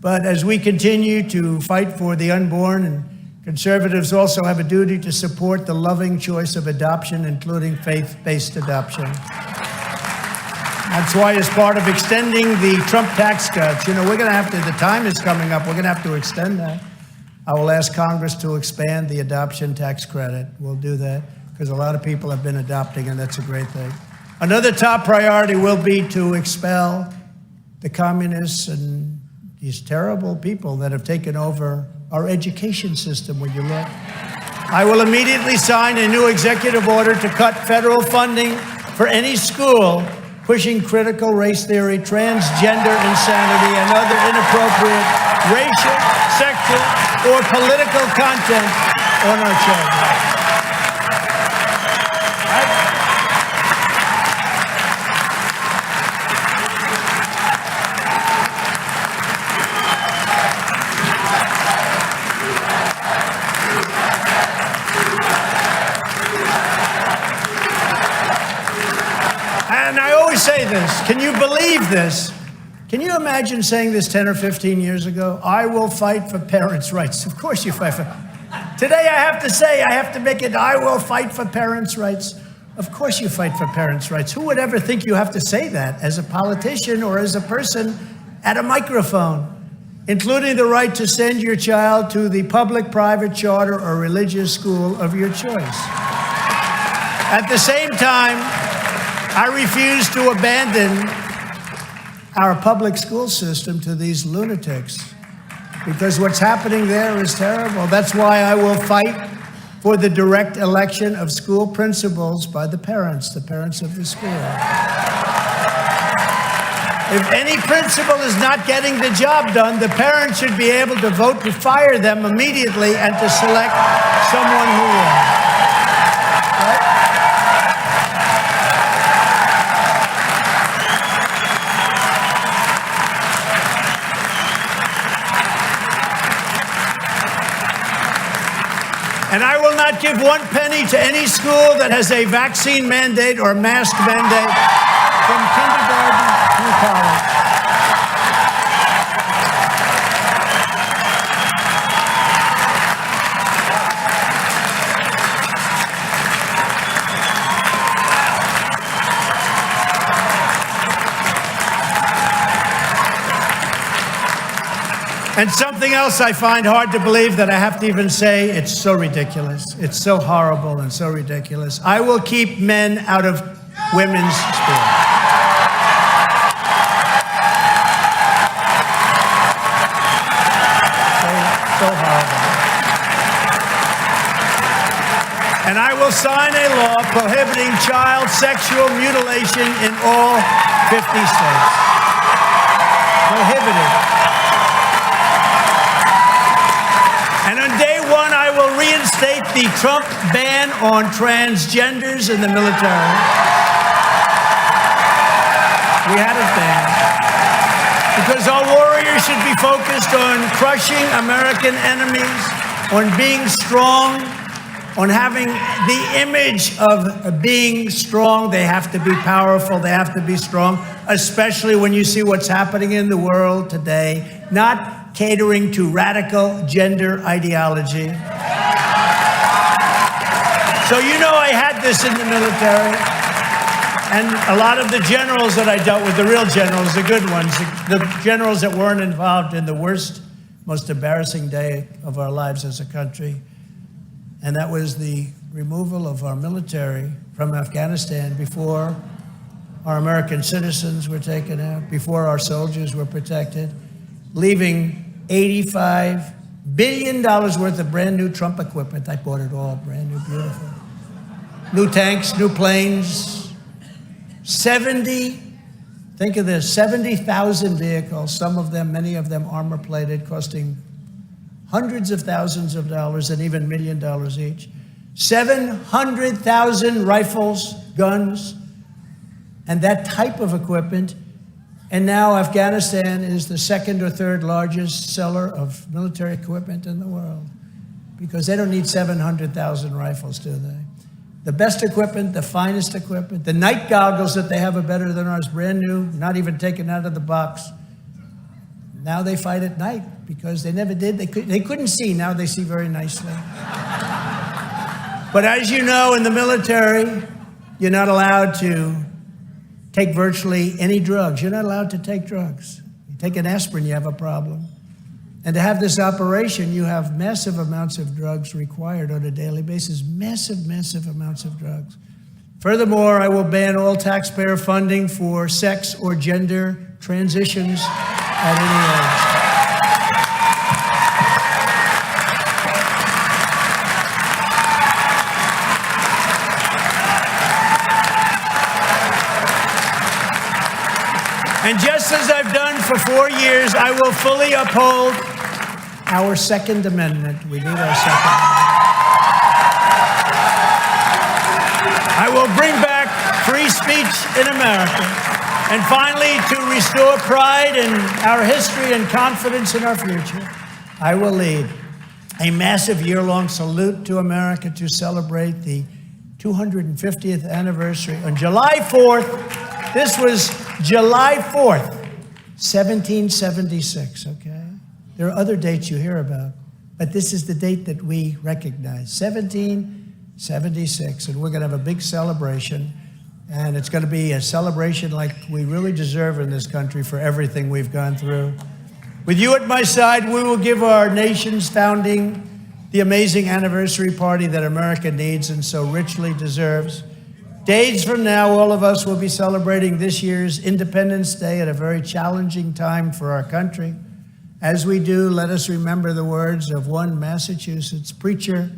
But as we continue to fight for the unborn, and conservatives also have a duty to support the loving choice of adoption, including faith-based adoption. That's why, as part of extending the Trump tax cuts, we're going to have to, the time is coming up, we're going to have to extend that. I will ask Congress to expand the adoption tax credit. We'll do that because a lot of people have been adopting, and that's a great thing. Another top priority will be to expel the communists and these terrible people that have taken over our education system, when you look. I will immediately sign a new executive order to cut federal funding for any school pushing critical race theory, transgender insanity, and other inappropriate racial, sexual, or political content on our children. And I always say this, can you believe this? Can you imagine saying this 10 or 15 years ago? I will fight for parents' rights. Of course you fight for. Today I have to say, I have to make it, I will fight for parents' rights. Of course you fight for parents' rights. Who would ever think you have to say that as a politician or as a person at a microphone? Including the right to send your child to the public, private, charter, or religious school of your choice. At the same time, I refuse to abandon our public school system to these lunatics, because what's happening there is terrible. That's why I will fight for the direct election of school principals by the parents of the school. If any principal is not getting the job done, the parents should be able to vote to fire them immediately and to select someone who will. And I will not give one penny to any school that has a vaccine mandate or mask mandate from kindergarten through college. And something else I find hard to believe that I have to even say, it's so ridiculous. It's so horrible and so ridiculous. I will keep men out of women's sports. So horrible. And I will sign a law prohibiting child sexual mutilation in all 50 states. Prohibited. And on day one, I will reinstate the Trump ban on transgenders in the military. We had it banned. Because our warriors should be focused on crushing American enemies, on being strong, on having the image of being strong. They have to be powerful. They have to be strong, especially when you see what's happening in the world today. Not catering to radical gender ideology. So I had this in the military, and a lot of the generals that I dealt with, the real generals, the good ones, the generals that weren't involved in the worst, most embarrassing day of our lives as a country, and that was the removal of our military from Afghanistan before our American citizens were taken out, before our soldiers were protected, leaving $85 billion worth of brand new Trump equipment. I bought it all, brand new, beautiful. New tanks, new planes, think of this, 70,000 vehicles, some of them, many of them armor-plated, costing hundreds of thousands of dollars and even $1 million each. 700,000 rifles, guns, and that type of equipment. And now Afghanistan is the second or third largest seller of military equipment in the world, because they don't need 700,000 rifles, do they? The best equipment, the finest equipment, the night goggles that they have are better than ours, brand new, not even taken out of the box. Now they fight at night because they never did. They couldn't see. Now they see very nicely. But as you know, in the military, you're not allowed to take virtually any drugs. You're not allowed to take drugs. You take an aspirin, you have a problem. And to have this operation, you have massive amounts of drugs required on a daily basis. Massive, massive amounts of drugs. Furthermore, I will ban all taxpayer funding for sex or gender transitions at any age. And just as I've done for 4 years, I will fully uphold our Second Amendment. We need our Second Amendment. I will bring back free speech in America. And finally, to restore pride in our history and confidence in our future, I will lead a massive year-long salute to America to celebrate the 250th anniversary on July 4th. This was July 4th, 1776, okay? There are other dates you hear about, but this is the date that we recognize, 1776, and we're going to have a big celebration, and it's going to be a celebration like we really deserve in this country for everything we've gone through. With you at my side, we will give our nation's founding the amazing anniversary party that America needs and so richly deserves. Days from now, all of us will be celebrating this year's Independence Day at a very challenging time for our country. As we do, let us remember the words of one Massachusetts preacher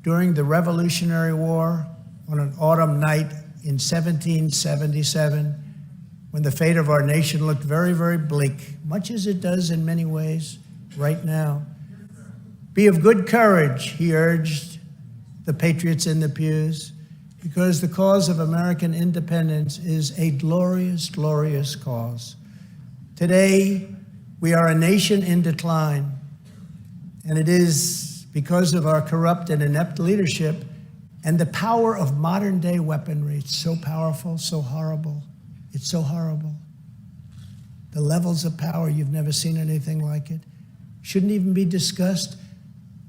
during the Revolutionary War on an autumn night in 1777, when the fate of our nation looked very, very bleak, much as it does in many ways right now. Be of good courage, he urged the patriots in the pews, because the cause of American independence is a glorious, glorious cause. Today, we are a nation in decline, and it is because of our corrupt and inept leadership and the power of modern-day weaponry. It's so powerful, so horrible. It's so horrible. The levels of power, you've never seen anything like it. Shouldn't even be discussed.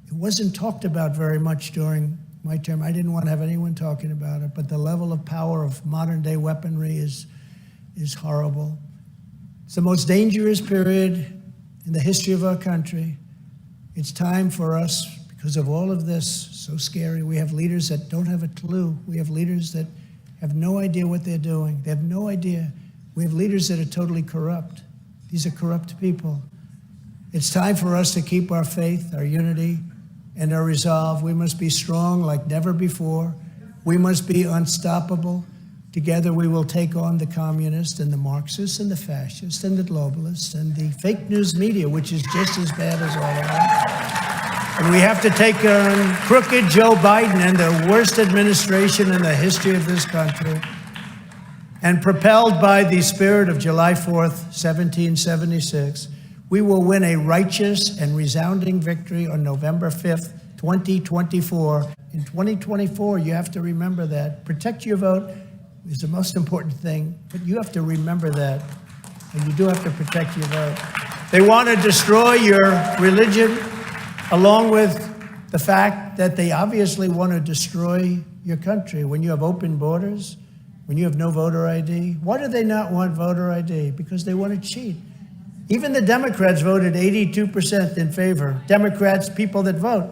It wasn't talked about very much during my term. I didn't want to have anyone talking about it, but the level of power of modern-day weaponry is horrible. It's the most dangerous period in the history of our country. It's time for us, because of all of this, so scary. We have leaders that don't have a clue. We have leaders that have no idea what they're doing. They have no idea. We have leaders that are totally corrupt. These are corrupt people. It's time for us to keep our faith, our unity, and our resolve. We must be strong like never before. We must be unstoppable. Together we will take on the communists and the Marxists and the fascists and the globalists and the fake news media, which is just as bad as all of them. And we have to take on crooked Joe Biden and the worst administration in the history of this country. And propelled by the spirit of July 4th, 1776, we will win a righteous and resounding victory on November 5th, 2024. In 2024, you have to remember that. Protect your vote is the most important thing, but you have to remember that, and you do have to protect your vote. They want to destroy your religion, along with the fact that they obviously want to destroy your country. When you have open borders, when you have no voter ID, why do they not want voter ID? Because they want to cheat. Even the Democrats voted 82% in favor. Democrats, people that vote,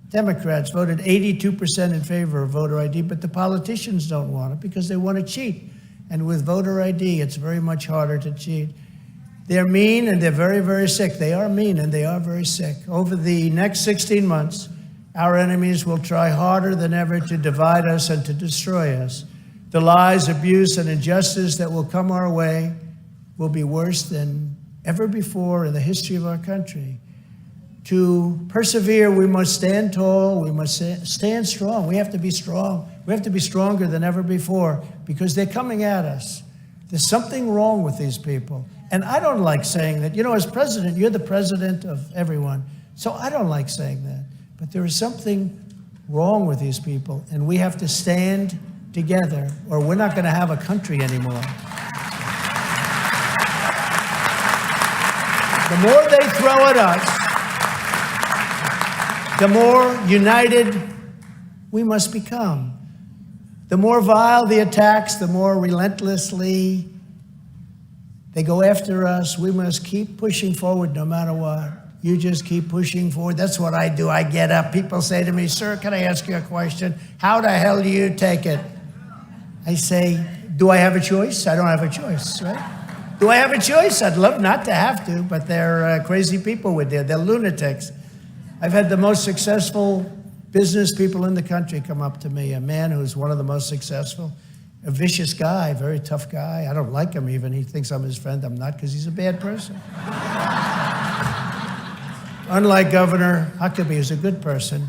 Democrats voted 82% in favor of voter ID, but the politicians don't want it because they want to cheat. And with voter ID, it's very much harder to cheat. They're mean and they're very, very sick. They are mean and they are very sick. Over the next 16 months, our enemies will try harder than ever to divide us and to destroy us. The lies, abuse, and injustice that will come our way will be worse than ever before in the history of our country. To persevere, we must stand tall, we must stand strong. We have to be strong. We have to be stronger than ever before because they're coming at us. There's something wrong with these people. And I don't like saying that. You know, as president, you're the president of everyone. So I don't like saying that. But there is something wrong with these people, and we have to stand together or we're not going to have a country anymore. The more they throw at us, the more united we must become. The more vile the attacks, the more relentlessly they go after us. We must keep pushing forward no matter what. You just keep pushing forward. That's what I do. I get up. People say to me, "Sir, can I ask you a question? How the hell do you take it?" I say, do I have a choice? I don't have a choice, right? Do I have a choice? I'd love not to have to, but they're crazy people with there. They're lunatics. I've had the most successful business people in the country come up to me. A man who's one of the most successful, a vicious guy, very tough guy. I don't like him even. He thinks I'm his friend. I'm not, because he's a bad person. Unlike Governor Huckabee, who's a good person.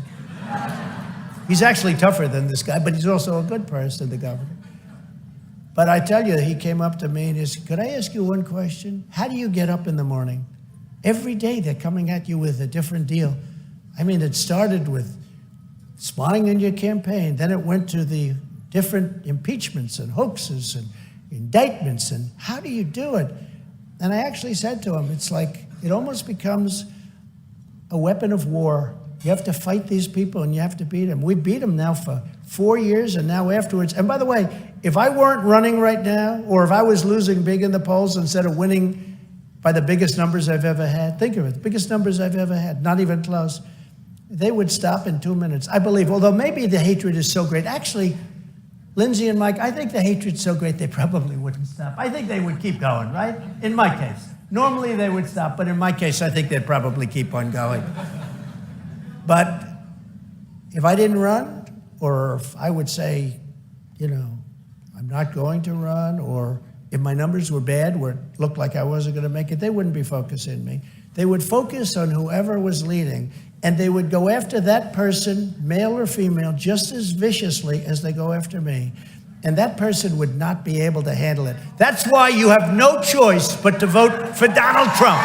He's actually tougher than this guy, but he's also a good person, the governor. But I tell you, he came up to me and he said, "Could I ask you one question? How do you get up in the morning? Every day they're coming at you with a different deal." I mean, it started with spying on your campaign. Then it went to the different impeachments and hoaxes and indictments. And how do you do it? And I actually said to him, it's like, it almost becomes a weapon of war. You have to fight these people and you have to beat them. We beat them now for 4 years and now afterwards. And by the way, if I weren't running right now, or if I was losing big in the polls instead of winning by the biggest numbers I've ever had, think of it, the biggest numbers I've ever had, not even close, they would stop in 2 minutes. I believe, although maybe the hatred is so great. Actually, Lindsay and Mike, I think the hatred's so great they probably wouldn't stop. I think they would keep going, right? In my case. Normally they would stop, but in my case, I think they'd probably keep on going. But if I didn't run, or if I would say, I'm not going to run, or if my numbers were bad, where it looked like I wasn't going to make it, they wouldn't be focusing on me. They would focus on whoever was leading, and they would go after that person, male or female, just as viciously as they go after me. And that person would not be able to handle it. That's why you have no choice but to vote for Donald Trump.